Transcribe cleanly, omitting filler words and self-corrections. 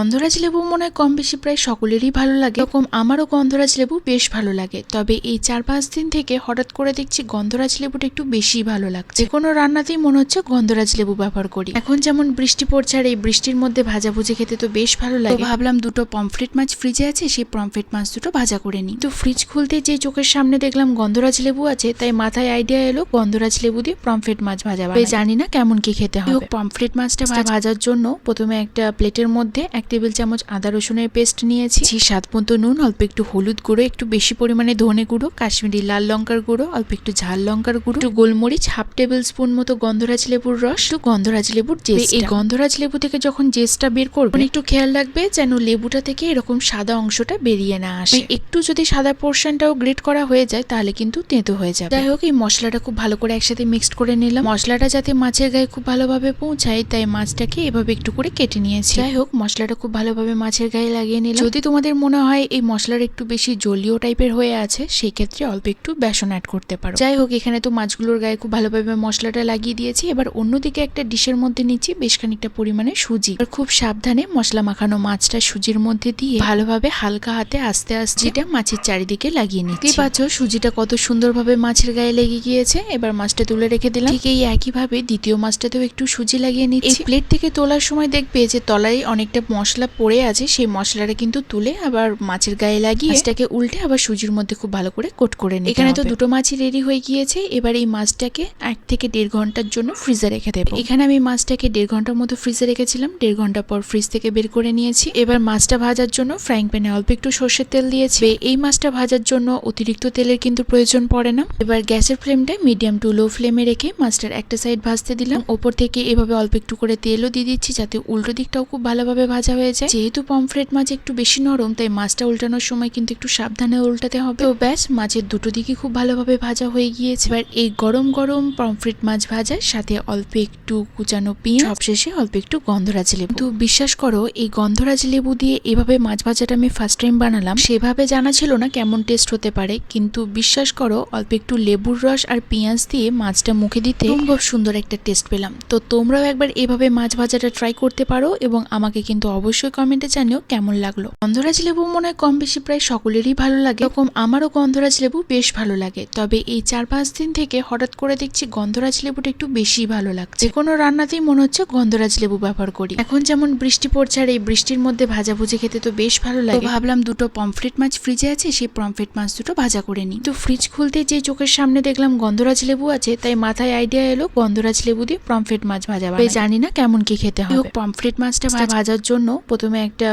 গন্ধরাজ লেবু মনে হয় কম বেশি প্রায় সকলেরই ভালো লাগে, এরকম আমারও গন্ধরাজ লেবু বেশ ভালো লাগে। তবে এই 4-5 দিন থেকে হঠাৎ করে দেখছি গন্ধরাজ লেবুটা একটু বেশি ভালো লাগছে। যে কোনো রান্নাতেই মনে হচ্ছে গন্ধরাজ লেবু ব্যবহার করি। এখন যেমন বৃষ্টি পড়ছে আর এই বৃষ্টির মধ্যে ভাজাভুজি খেতে তো বেশ ভালো লাগে। ভাবলাম দুটো পমফ্রেট মাছ ফ্রিজে আছে, সেই পমফ্রেট মাছ দুটো ভাজা করে নিই। তো ফ্রিজ খুলতে যে চোখের সামনে দেখলাম গন্ধরাজ লেবু আছে, তাই মাথায় আইডিয়া এলো গন্ধরাজ লেবু দিয়ে পমফ্রেট মাছ ভাজা বানাই। জানি না কেমন কি খেতে হবে। পমফ্রেট মাছটা ভাজার জন্য প্রথমে একটা প্লেটের মধ্যে 1 টেবিল চামচ আদা রসুনের পেস্ট নিয়েছি, স্বাদ মতো নুন, অল্প একটু হলুদ গুঁড়ো, একটু বেশি পরিমাণে ধনে গুঁড়ো, কাশ্মীরি লাল লঙ্কার গুঁড়ো, অল্প একটু ঝাল লঙ্কার গুঁড়ো, একটু গোলমরিচ, 1/2 টেবিল স্পুন মতো গন্ধরাজ লেবুর রস, একটু গন্ধরাজ লেবুর জেস্ট। এই গন্ধরাজ লেবু থেকে যখন জেস্টটা বের করবেন একটু খেয়াল রাখবে যেন লেবুটা থেকে এরকম সাদা অংশটা বেরিয়ে না আসে। একটু যদি সাদা পোর্শনটাও গ্রেট করা হয়ে যায় তাহলে কিন্তু তেঁতো হয়ে যাবে। যাই হোক, এই মশলাটা খুব ভালো করে একসাথে মিক্সড করে নিলাম। মশলাটা যাতে মাছের গায়ে খুব ভালোভাবে পৌঁছায় তাই মাছটাকে এভাবে একটু করে কেটে নিয়েছি। যাই হোক, মশলাটা খুব ভালোভাবে মাছের গায়ে লাগিয়ে নিলাম। যদি তোমাদের মনে হয় এই মশলার একটু বেশি জলীয় টাইপের হয়ে আছে, সেই ক্ষেত্রে অল্প একটু বেসন অ্যাড করতে পারো। যাই হোক, এখানে তো মাছগুলোর গায়ে খুব ভালোভাবে মশলাটা লাগিয়ে দিয়েছি। এবার অন্যদিকে একটা ডিশের মধ্যে নিচ্ছি বেশ খানিকটা পরিমাণে সুজি। আর খুব সাবধানে মশলা মাখানো মাছটা সুজির মধ্যে দিয়ে ভালোভাবে হালকা হাতে আস্তে আস্তে এটা মাছের চারিদিকে লাগিয়ে নিচ্ছি। দেখতে পাচ্ছ সুজিটা কত সুন্দরভাবে মাছের গায়ে লেগে গিয়েছে। এবার মাছটা তুলে রেখে দিলাম। ঠিক এই একইভাবে দ্বিতীয় মাছটাতেও একটু সুজি লাগিয়ে নিচ্ছি। এই প্লেট থেকে তোলার সময় দেখবে যে তলায় অনেকটা মশলা পড়ে আছে, সেই মশলাটা কিন্তু তুলে আবার মাছের গায়ে লাগিয়ে মাছটাকে উল্টে আবার সুজির মধ্যে খুব ভালো করে কোট করে নিতে হবে। এখানে তো দুটো মাছই রেডি হয়ে গিয়েছে। এবার এই মাছটাকে 1 থেকে 1.5 ঘন্টার জন্য ফ্রিজে রেখে দেবো। এখানে আমি মাছটাকে 1.5 ঘন্টার মতো ফ্রিজে রেখেছিলাম। 1.5 ঘন্টা পর ফ্রিজ থেকে বের করে নিয়েছি। এবার মাছটা ভাজার জন্য ফ্রাইং প্যানে অল্প একটু সর্ষের তেল দিয়েছি। এই মাছটা ভাজার জন্য অতিরিক্ত তেলের কিন্তু প্রয়োজন পড়ে না। এবার গ্যাসের ফ্লেমটা মিডিয়াম টু লো ফ্লেমে রেখে মাছটার একটা সাইড ভাজতে দিলাম। ওপর থেকে এভাবে অল্প একটু করে তেলও দিয়ে দিচ্ছি যাতে উল্টো দিকটাও খুব ভালোভাবে ভাজা হয়ে যায়। যেহেতু পমফ্রেট মাছ একটু বেশি নরম, তাই মাছটা উল্টানোর সময় কিন্তু একটু সাবধানে উল্টাতে হবে। তো ব্যাস, মাছের দুটো দিকই খুব ভালোভাবে ভাজা হয়ে গিয়েছে। এবার এই গরম গরম পমফ্রেট মাছ ভাজার সাথে অল্প একটু কুচানো পেঁয়াজ, সবশেষে অল্প একটু গন্ধরাজ লেবু। তো বিশ্বাস করো, এই গন্ধরাজ লেবু দিয়ে এভাবে মাছ ভাজাটা আমি ফার্স্ট টাইম বানালাম। সেভাবে জানা ছিল না কেমন টেস্ট হতে পারে, কিন্তু বিশ্বাস করো অল্প একটু লেবুর রস আর পেঁয়াজ দিয়ে মাছটা মুখে দিতে খুব সুন্দর একটা টেস্ট পেলাম। তো তোমরাও একবার এভাবে মাছ ভাজাটা ট্রাই করতে পারো এবং আমাকে কিন্তু অবশ্যই কমেন্টে জানিও কেমন লাগলো। গন্ধরাজ লেবু মনে হয় কম বেশি প্রায় সকলেরই ভালো লাগে, এরকম আমারও গন্ধরাজ লেবু বেশ ভালো লাগে। তবে এই 4-5 দিন থেকে হঠাৎ করে দেখছি গন্ধরাজ লেবুটা একটু বেশি ভালো লাগছে। যে কোনো রান্নাতেই মনে হচ্ছে গন্ধরাজ লেবু ব্যবহার করি। এখন যেমন বৃষ্টি পড়ছে আর এই বৃষ্টির মধ্যে ভাজাভুজি খেতে তো বেশ ভালো লাগে। ভাবলাম দুটো পমফ্রেট মাছ ফ্রিজে আছে, সেই পমফ্রেট মাছ দুটো ভাজা করে নিই। তো ফ্রিজ খুলতে যে চোখের সামনে দেখলাম গন্ধরাজ লেবু আছে, তাই মাথায় আইডিয়া এলো গন্ধরাজ লেবু দিয়ে পমফ্রেট মাছ ভাজা বানাই। জানি না কেমন কি খেতে হবে। পমফ্রেট মাছটা ভাজার জন্য প্রথমে একটা